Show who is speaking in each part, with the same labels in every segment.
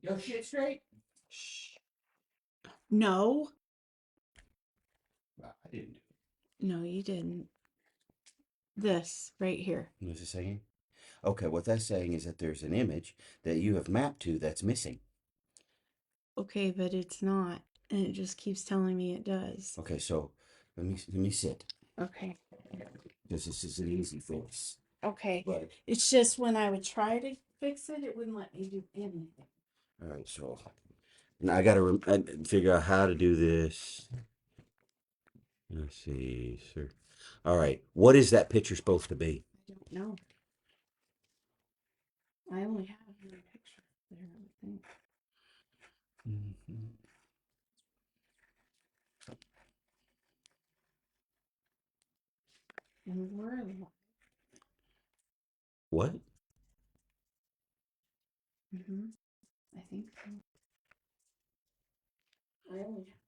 Speaker 1: Your shit straight?
Speaker 2: Shh. No.
Speaker 1: Well, I didn't do
Speaker 2: No, you didn't. This right here.
Speaker 1: it. What's it saying? Okay, what that's saying is that there's an image that you have mapped to that's missing.
Speaker 2: Okay, but it's not. And it just keeps telling me it does.
Speaker 1: Okay, so let me sit
Speaker 2: Okay.
Speaker 1: because this is an easy fix.
Speaker 2: Okay.
Speaker 1: But
Speaker 2: It's just when I would try to fix it, it wouldn't let me do anything.
Speaker 1: all right, so now I got to figure out how to do this. Let's see, sir. All right, what is that picture supposed to be?
Speaker 2: I don't know. I only have your picture there, I think.
Speaker 1: Mhm.
Speaker 2: And we're alive.
Speaker 1: What?
Speaker 2: I think so. I only have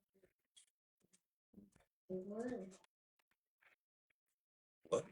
Speaker 2: we're alive.
Speaker 1: What?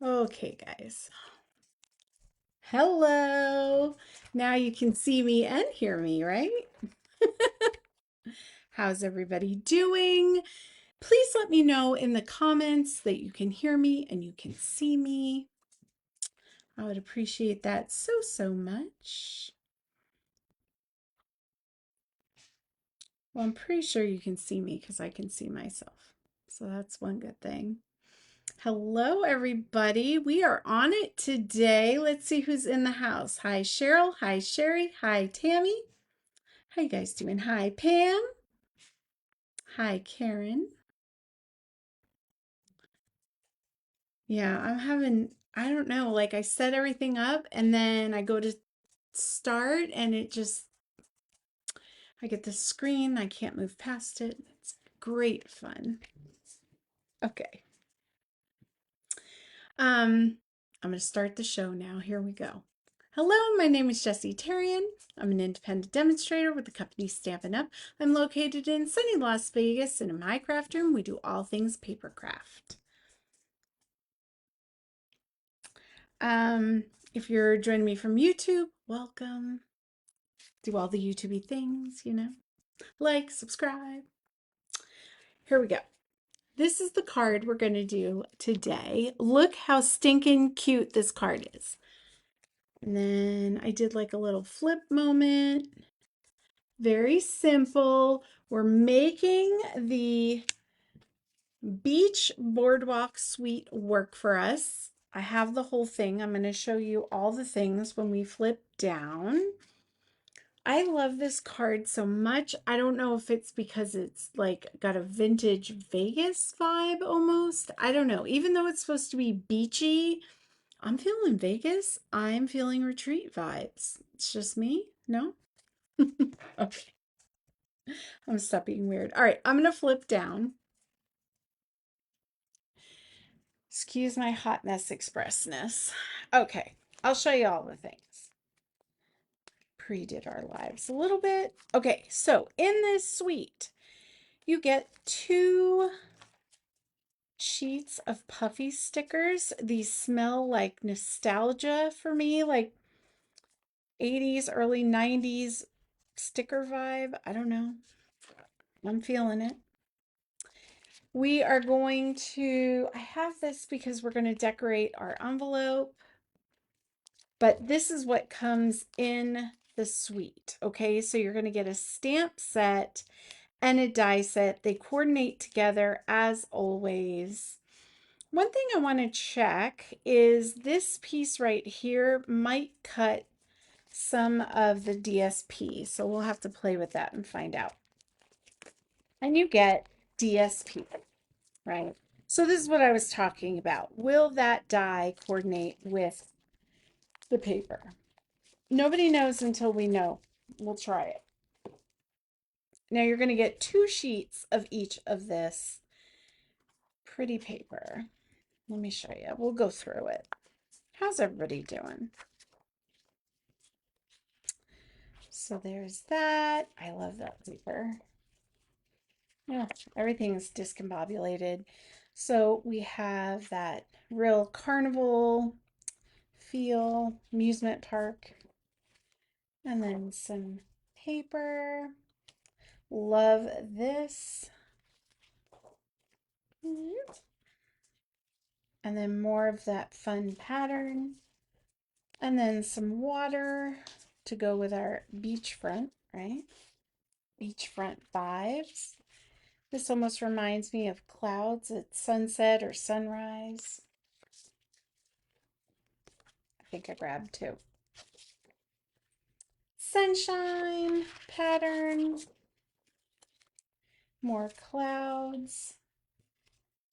Speaker 2: Okay, guys. Hello. Now you can see me and hear me, right? How's everybody doing? Please let me know in the comments that you can hear me and you can see me. I would appreciate that so, so much. Well, I'm pretty sure you can see me because I can see myself. So that's one good thing. Hello, everybody. We are on it today. Let's see who's in the house. Hi, Cheryl. Hi, Sherry. Hi, Tammy. How you guys doing? Hi, Pam. Hi, Karen. Yeah, I don't know, like I set everything up and then I go to start and I get the screen. I can't move past it. It's great fun. Okay. I'm going to start the show now. Here we go. Hello, my name is Jessie Tarian. I'm an independent demonstrator with the company Stampin' Up. I'm located in sunny Las Vegas, and in my craft room, we do all things paper craft. If you're joining me from YouTube, welcome. Do all the YouTubey things, like, subscribe. Here we go. This is the card we're going to do today. Look how stinking cute this card is. And then I did like a little flip moment. Very simple. We're making the Beach Boardwalk Suite work for us. I have the whole thing. I'm going to show you all the things when we flip down. I love this card so much. I don't know if it's because it's like got a vintage Vegas vibe almost. I don't know. Even though it's supposed to be beachy, I'm feeling Vegas. I'm feeling retreat vibes. It's just me? No? Okay. I'm gonna stop being weird. All right, I'm gonna flip down. Excuse my hot mess expressness. Okay, I'll show you all the things. Pre-did our lives a little bit. Okay, so in this suite, you get two sheets of puffy stickers. These smell like nostalgia for me, like 80s, early 90s sticker vibe. I don't know. I'm feeling it. We are going to, I have this because we're going to decorate our envelope, but this is what comes in the suite. Okay, so you're going to get a stamp set and a die set. They coordinate together as always. One thing I want to check is this piece right here might cut some of the DSP. So we'll have to play with that and find out. And you get DSP, right? So this is what I was talking about. Will that die coordinate with the paper? Nobody knows until we know. We'll try it. Now you're going to get 2 sheets of each of this pretty paper. Let me show you. We'll go through it. How's everybody doing? So there's that. I love that paper. Yeah, everything's discombobulated. So we have that real carnival feel, amusement park, and then some paper. Love this. And then more of that fun pattern. And then some water to go with our beachfront, right? Beachfront vibes. This almost reminds me of clouds at sunset or sunrise. I think I grabbed 2. Sunshine pattern, more clouds,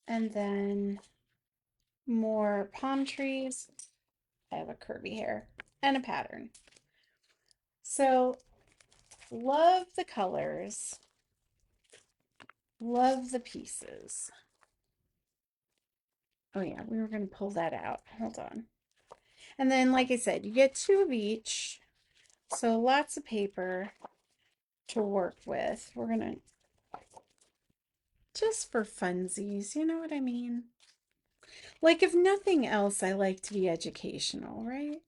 Speaker 2: and then more palm trees. I have a curvy hair and a pattern. So love the colors, love the pieces. Oh yeah, we were going to pull that out. Hold on. And then, like I said, you get 2 of each. So lots of paper to work with. We're going to, just for funsies, you know what I mean? Like, if nothing else, I like to be educational, right?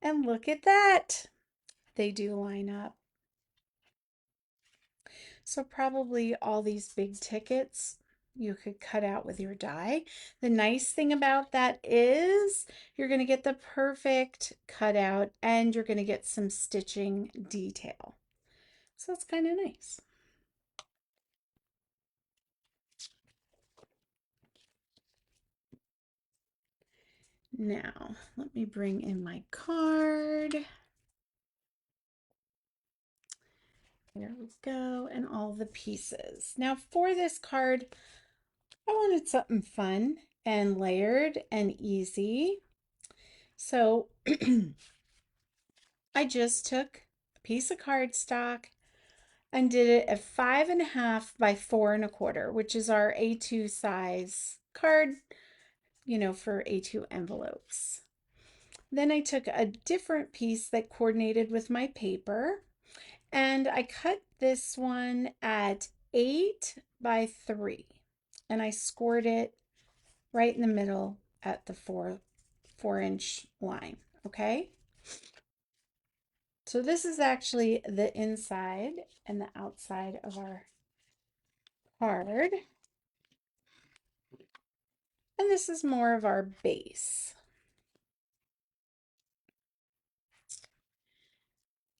Speaker 2: And look at that. They do line up. So probably all these big tickets you could cut out with your die. The nice thing about that is you're going to get the perfect cutout and you're going to get some stitching detail. So it's kind of nice. Now, let me bring in my card. There we go, and all the pieces. Now for this card, I wanted something fun and layered and easy. So I just took a piece of cardstock and did it at 5.5 by 4.25, which is our A2 size card, you know, for A2 envelopes. Then I took a different piece that coordinated with my paper and I cut this one at 8 by 3 and I scored it right in the middle at the 4-inch line. Okay, so this is actually the inside and the outside of our card, and this is more of our base.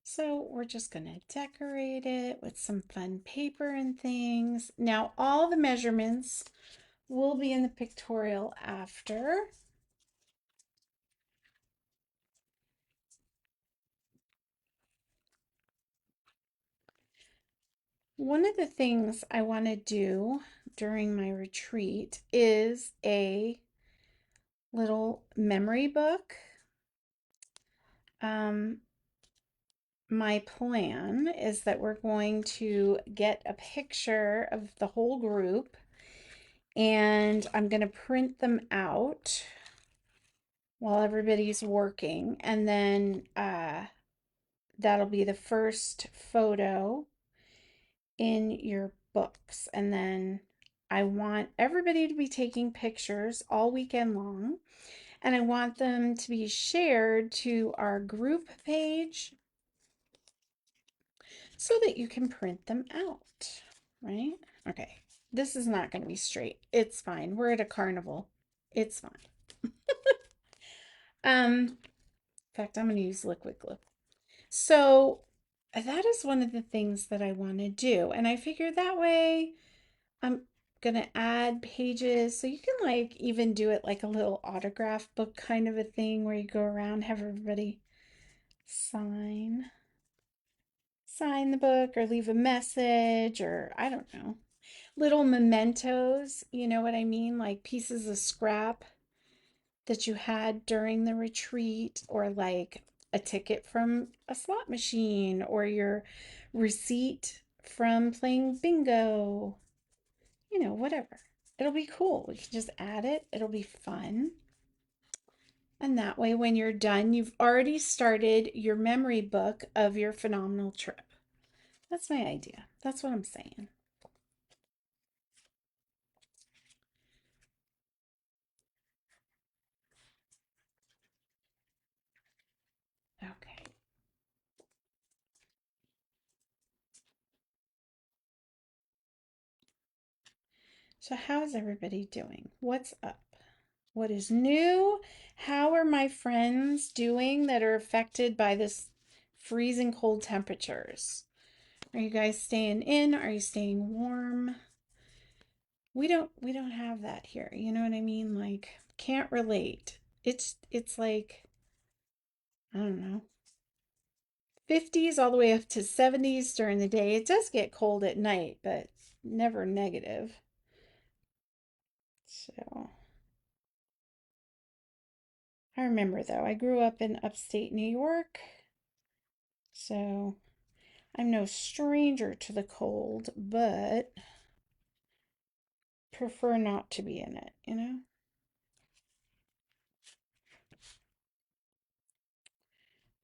Speaker 2: So we're just going to decorate it with some fun paper and things. Now all the measurements will be in the pictorial after. One of the things I want to do during my retreat is a little memory book. My plan is that we're going to get a picture of the whole group and I'm going to print them out while everybody's working, and then that'll be the first photo in your books, and then I want everybody to be taking pictures all weekend long, and I want them to be shared to our group page so that you can print them out, right? Okay, this is not going to be straight. It's fine. We're at a carnival. It's fine. In fact, I'm going to use liquid glue. So that is one of the things that I want to do. And I figure that way I'm going to add pages. So you can like even do it like a little autograph book kind of a thing where you go around, have everybody sign sign the book or leave a message or I don't know. Little mementos, you know what I mean? Like pieces of scrap that you had during the retreat, or like a ticket from a slot machine, or your receipt from playing bingo, whatever. It'll be cool. We can just add it, it'll be fun. And that way, when you're done, you've already started your memory book of your phenomenal trip. That's my idea. That's what I'm saying. Okay. So, how is everybody doing? What's up? What is new? How are my friends doing that are affected by this freezing cold temperatures? Are you guys staying in? Are you staying warm? We don't have that here. You know what I mean? Like can't relate. It's like I don't know. 50s all the way up to 70s during the day. It does get cold at night, but never negative. So, I remember though, I grew up in upstate New York, so I'm no stranger to the cold, but prefer not to be in it, you know?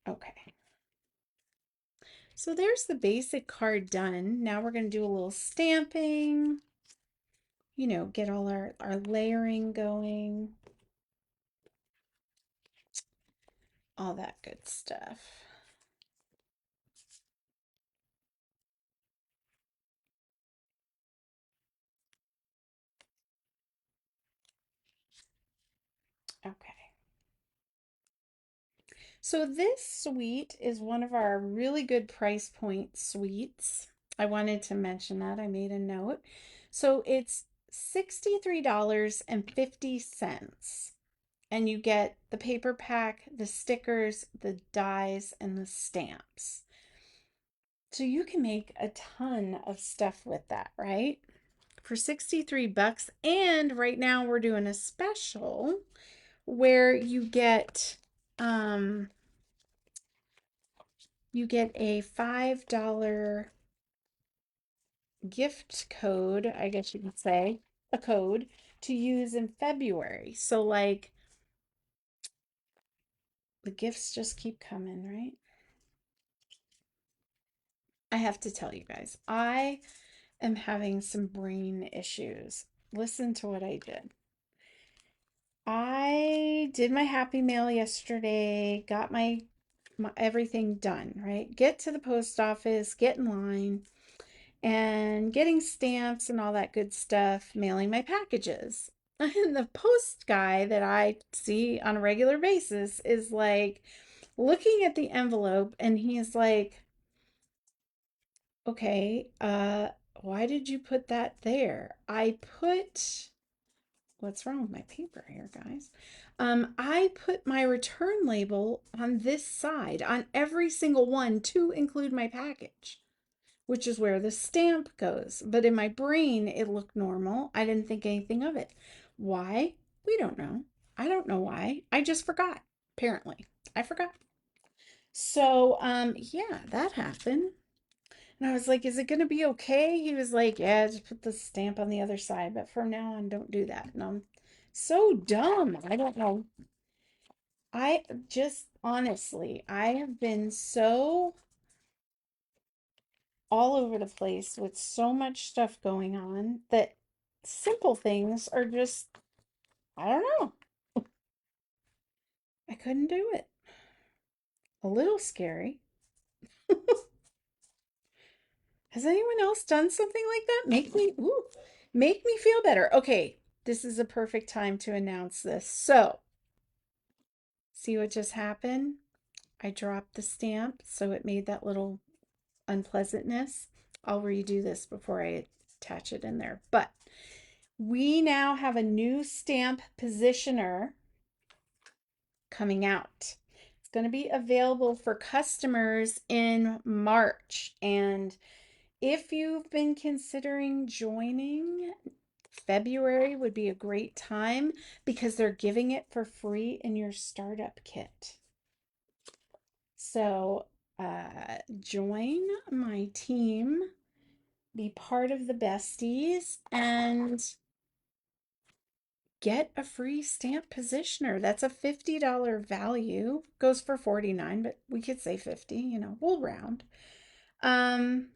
Speaker 2: Okay. So there's the basic card done. Now we're going to do a little stamping, get all our layering going, all that good stuff. Okay. So this suite is one of our really good price point suites. I wanted to mention that. I made a note. So it's $63.50. And you get the paper pack, the stickers, the dies, and the stamps. So you can make a ton of stuff with that, right? For 63 bucks. And right now we're doing a special where you get a $5 gift code, I guess you could say, a code to use in February. So like the gifts just keep coming, right? I have to tell you guys, I am having some brain issues. Listen to what I did. I did my happy mail yesterday, got my everything done, right? Get to the post office, get in line, and getting stamps and all that good stuff, mailing my packages. And the post guy that I see on a regular basis is like looking at the envelope and he's like, okay, why did you put that there? What's wrong with my paper here, guys? I put my return label on this side, on every single one to include my package, which is where the stamp goes. But in my brain, it looked normal. I didn't think anything of it. Why? We don't know. I don't know why. I just forgot. Apparently, I forgot. So, yeah, that happened. And I was like, is it going to be okay? He was like, yeah, just put the stamp on the other side. But from now on, don't do that. And I'm so dumb. I don't know. I just honestly, I have been so all over the place with so much stuff going on that simple things are just, I don't know. I couldn't do it. A little scary. Has anyone else done something like that? Make me feel better. Okay, this is a perfect time to announce this. So, see what just happened? I dropped the stamp, so it made that little unpleasantness. I'll redo this before I attach it in there. But we now have a new stamp positioner coming out. It's going to be available for customers in March. And if you've been considering joining, February would be a great time because they're giving it for free in your startup kit. So, join my team, be part of the besties, and get a free stamp positioner. That's a $50 value. Goes for 49, but we could say 50, we'll round. Um,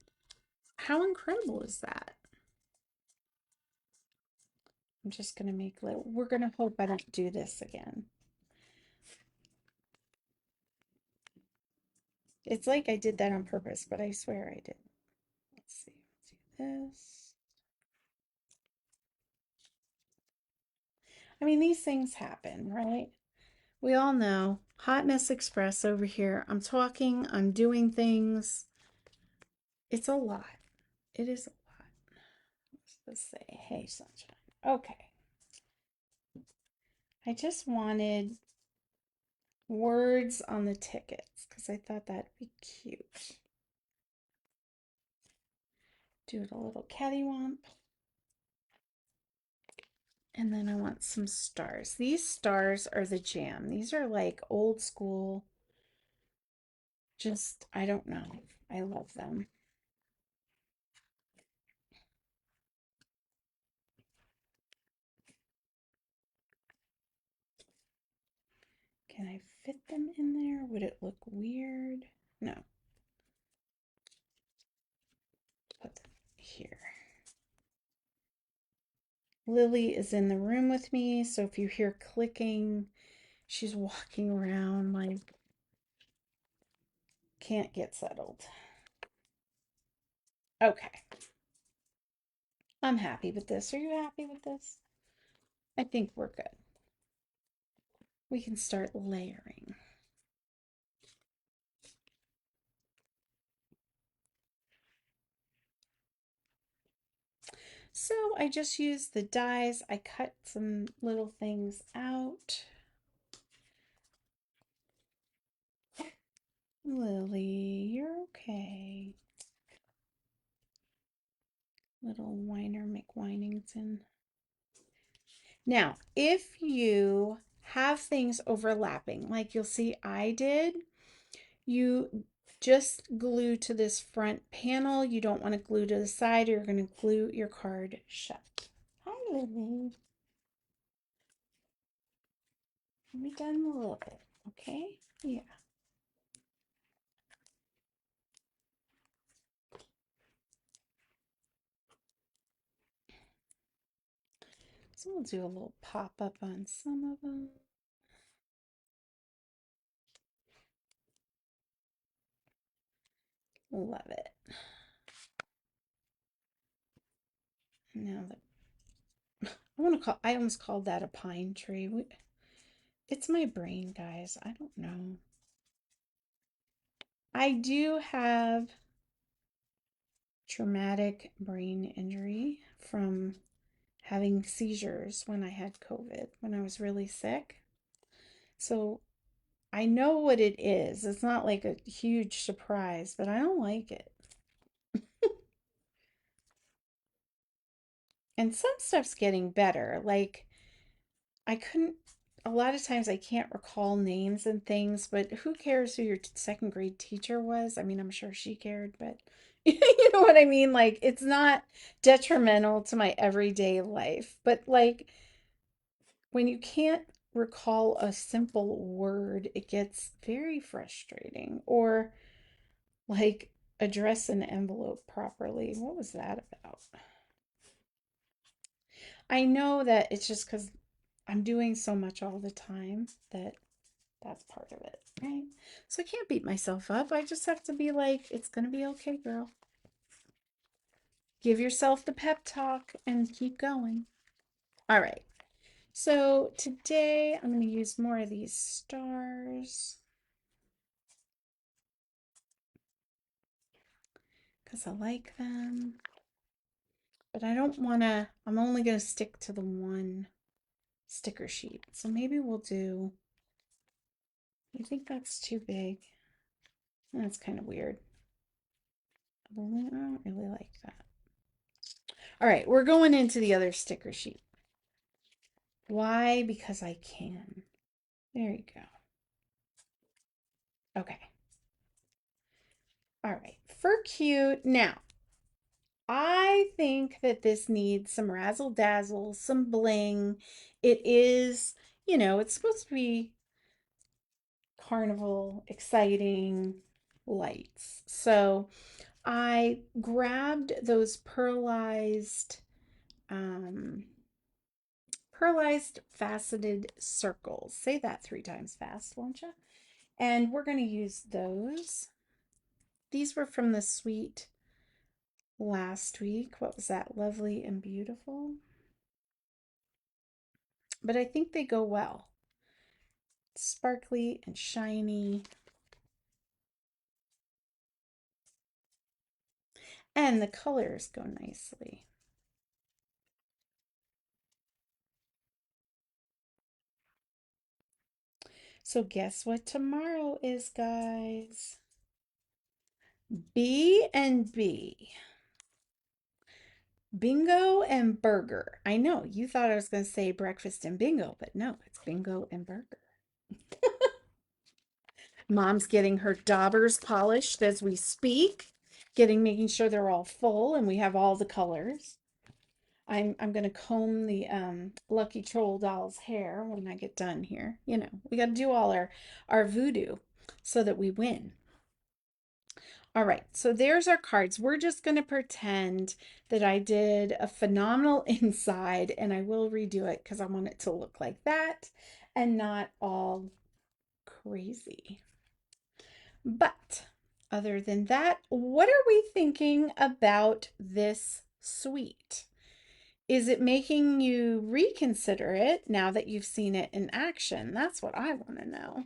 Speaker 2: how incredible is that? I'm just gonna make little, we're gonna hope I don't do this again. It's like I did that on purpose, but I swear I did. Let's see, let's do this. I mean, these things happen, right? We all know. Hot Mess Express over here. I'm talking, I'm doing things. It's a lot. It is a lot. Let's say, hey, sunshine. Okay. I just wanted words on the tickets because I thought that'd be cute. Do it a little cattywomp. And then I want some stars. These stars are the jam. These are like old school. Just, I don't know. I love them. Can I fit them in there? Would it look weird? No. Put them here. Lily is in the room with me, so if you hear clicking, she's walking around like can't get settled. Okay. I'm happy with this. Are you happy with this? I think we're good. We can start layering. So I just used the dies. I cut some little things out. Lily, you're okay. Little whiner McWhinington. Now, if you have things overlapping, like you'll see I did, you just glue to this front panel. You don't want to glue to the side, or you're going to glue your card shut. Hi, Lily. We done a little bit, okay? Yeah. So we'll do a little pop up on some of them. Love it. Now that I almost called that a pine tree. It's my brain, guys. I don't know. I do have traumatic brain injury from having seizures when I had COVID, when I was really sick. So I know what it is. It's not like a huge surprise, but I don't like it. And some stuff's getting better. Like I couldn't, a lot of times I can't recall names and things, but who cares who your second grade teacher was? I mean, I'm sure she cared, but you know what I mean? Like, it's not detrimental to my everyday life, but like when you can't recall a simple word, it gets very frustrating. Or like address an envelope properly. What was that about? I know that it's just because I'm doing so much all the time that that's part of it, right? So I can't beat myself up. I just have to be like, it's going to be okay, girl. Give yourself the pep talk and keep going. All right. So today I'm going to use more of these stars because I like them. But I don't want to, I'm only going to stick to the one sticker sheet. So maybe we'll do, you think that's too big? That's kind of weird. I don't really like that. All right, we're going into the other sticker sheet. Why? Because I can. There you go. Okay. All right, for cute. Now, I think that this needs some razzle dazzle, some bling. It is, it's supposed to be carnival, exciting lights. So I grabbed those um, pearlized faceted circles. Say that 3 times fast, won't you? And we're going to use those. These were from the suite last week. What was that? Lovely and beautiful. But I think they go well. Sparkly and shiny. And the colors go nicely. So guess what tomorrow is, guys? B and B. Bingo and burger. I know you thought I was going to say breakfast and bingo, but no, it's bingo and burger. Mom's getting her daubers polished as we speak, making sure they're all full and we have all the colors. I'm gonna comb the Lucky Troll doll's hair when I get done here. We got to do all our voodoo so that we win. All right, so there's our cards. We're just gonna pretend that I did a phenomenal inside, and I will redo it because I want it to look like that and not all crazy. But other than that, what are we thinking about this suite? Is it making you reconsider it now that you've seen it in action? That's what I want to know.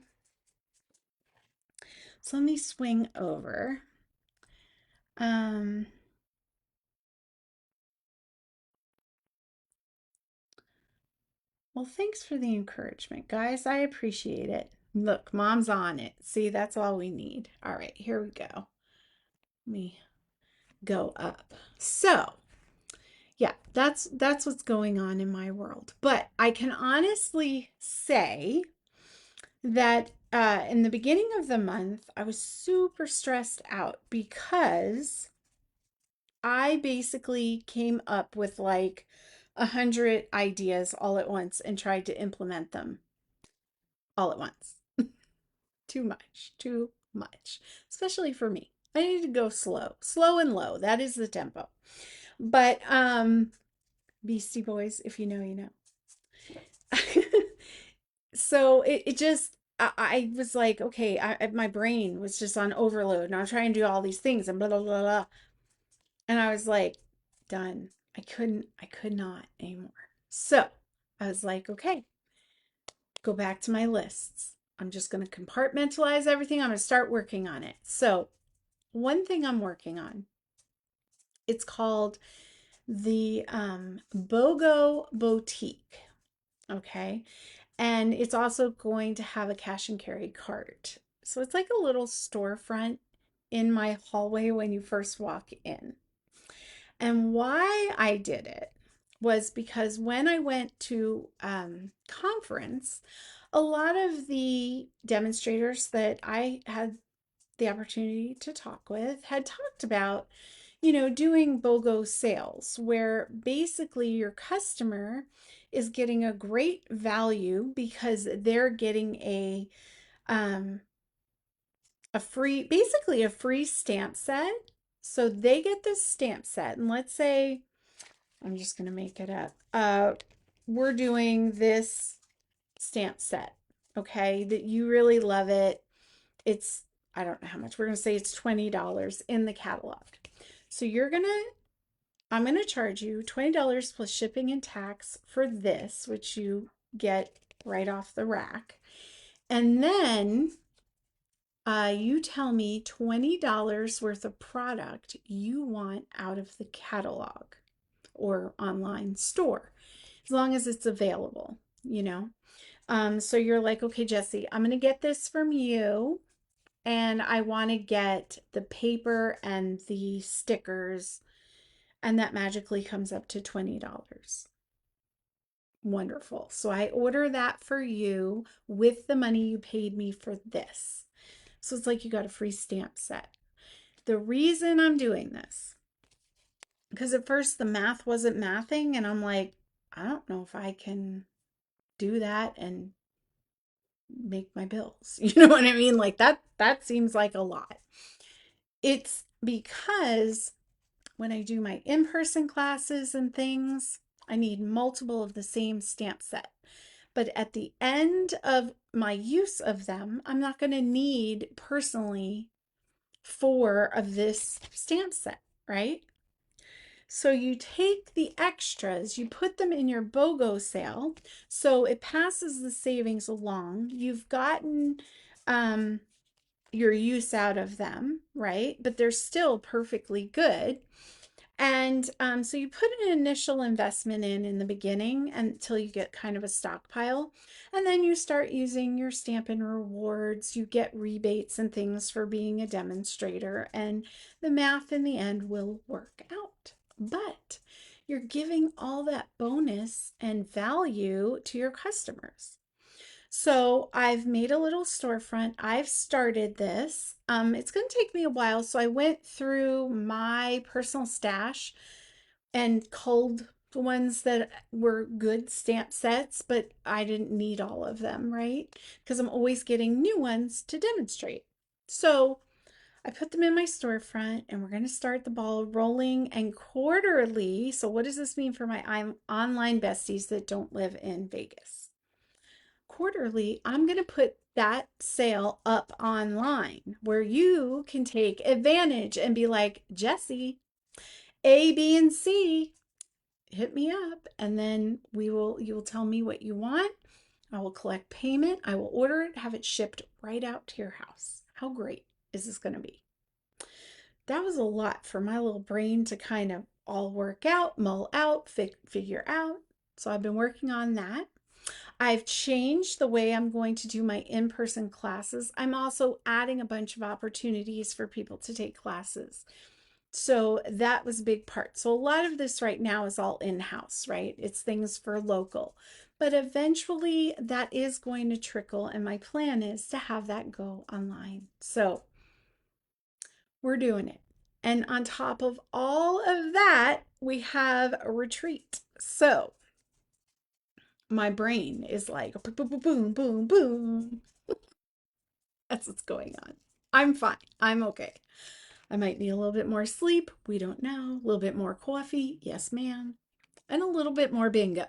Speaker 2: So let me swing over. Um, well, thanks for the encouragement, guys. I appreciate it. Look, mom's on it. See, that's all we need. All right, here we go. Let me go up. So, yeah, that's what's going on in my world. But I can honestly say that in the beginning of the month, I was super stressed out because I basically came up with like 100 ideas all at once and tried to implement them all at once. Too much, especially for me. I need to go slow and low. That is the tempo. But Beastie Boys, if you know, you know. So it just I was like, okay, my brain was just on overload and I was trying to do all these things and blah blah blah blah. And I was like, done. I could not anymore. So I was like, okay, go back to my lists. I'm just going to compartmentalize everything. I'm going to start working on it. So one thing I'm working on, it's called the BOGO Boutique. Okay. And it's also going to have a cash and carry cart. So it's like a little storefront in my hallway when you first walk in. And why I did it was because when I went to conference, a lot of the demonstrators that I had the opportunity to talk with had talked about, doing BOGO sales, where basically your customer is getting a great value because they're getting basically a free stamp set. So they get this stamp set, and let's say I'm just going to make it up. We're doing this stamp set, okay? That you really love it. It's, I don't know how much. We're going to say it's $20 in the catalog. So I'm going to charge you $20 plus shipping and tax for this, which you get right off the rack. And then you tell me $20 worth of product you want out of the catalog or online store, as long as it's available, you know. So you're like, okay, Jesse, I'm gonna get this from you, and I want to get the paper and the stickers, and that magically comes up to $20. Wonderful. So I order that for you with the money you paid me for this. So it's like you got a free stamp set. The reason I'm doing this, because at first the math wasn't mathing, and I'm like, I don't know if I can do that and make my bills. You know what I mean? Like that seems like a lot. It's because when I do my in-person classes and things, I need multiple of the same stamp set. But at the end of my use of them, I'm not going to need personally four of this stamp set, right? So you take the extras, you put them in your BOGO sale, so it passes the savings along. You've gotten um, your use out of them, right? But they're still perfectly good. And so you put an initial investment in the beginning until you get kind of a stockpile. And then you start using your Stampin' Rewards. You get rebates and things for being a demonstrator. And the math in the end will work out. But you're giving all that bonus and value to your customers. So I've made a little storefront. I've started this. It's going to take me a while. So I went through my personal stash and culled the ones that were good stamp sets, but I didn't need all of them, right? Because I'm always getting new ones to demonstrate. So I put them in my storefront, and we're going to start the ball rolling and quarterly. So what does this mean for my online besties that don't live in Vegas? Quarterly, I'm going to put that sale up online where you can take advantage and be like, Jesse, A, B, and C, hit me up. And then you will tell me what you want. I will collect payment. I will order it, have it shipped right out to your house. How great is this going to be? That was a lot for my little brain to kind of all work out, mull out, figure out. So I've been working on that. I've changed the way I'm going to do my in-person classes. I'm also adding a bunch of opportunities for people to take classes. So that was a big part. So a lot of this right now is all in-house, right? It's things for local. But eventually that is going to trickle, and my plan is to have that go online. So we're doing it. And on top of all of that, we have a retreat. So my brain is like boom, boom, boom, boom, boom. That's what's going on. I'm fine. I'm okay. I might need a little bit more sleep. We don't know. A little bit more coffee. Yes, ma'am. And a little bit more bingo.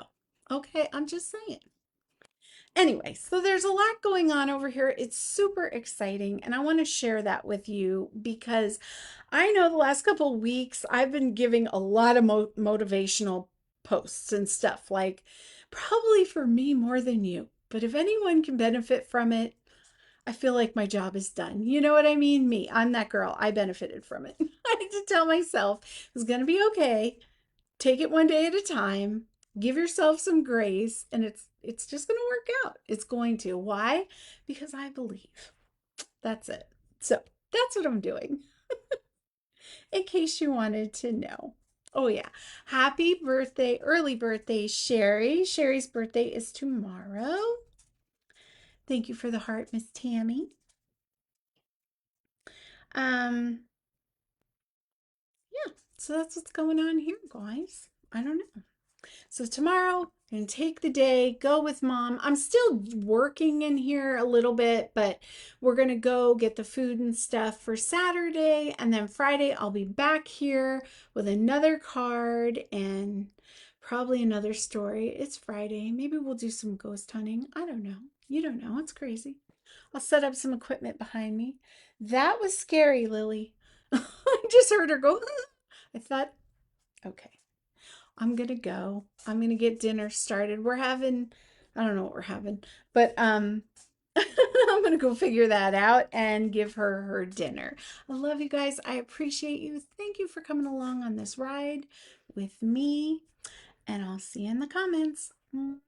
Speaker 2: Okay, I'm just saying. Anyway, so there's a lot going on over here. It's super exciting, and I want to share that with you because I know the last couple of weeks I've been giving a lot of motivational posts and stuff, like probably for me more than you. But if anyone can benefit from it, I feel like my job is done. You know what I mean? Me, I'm that girl. I benefited from it. I had to tell myself it was going to be okay. Take it one day at a time. Give yourself some grace, and it's just going to work out. It's going to. Why? Because I believe. That's it. So, that's what I'm doing. In case you wanted to know. Oh yeah. Happy birthday, early birthday, Sherry. Sherry's birthday is tomorrow. Thank you for the heart, Miss Tammy. Um, yeah, so that's what's going on here, guys. I don't know. So tomorrow Gonna take the day, go with mom. I'm still working in here a little bit, but we're gonna go get the food and stuff for Saturday, and then Friday I'll be back here with another card and probably another story. It's Friday. Maybe we'll do some ghost hunting. I don't know. You don't know. It's crazy. I'll set up some equipment behind me. That was scary, Lily. I just heard her go. I thought, okay. I'm gonna go. I'm gonna get dinner started. We're having, I don't know what we're having, but I'm gonna go figure that out and give her her dinner. I love you guys. I appreciate you. Thank you for coming along on this ride with me, and I'll see you in the comments. Mwah.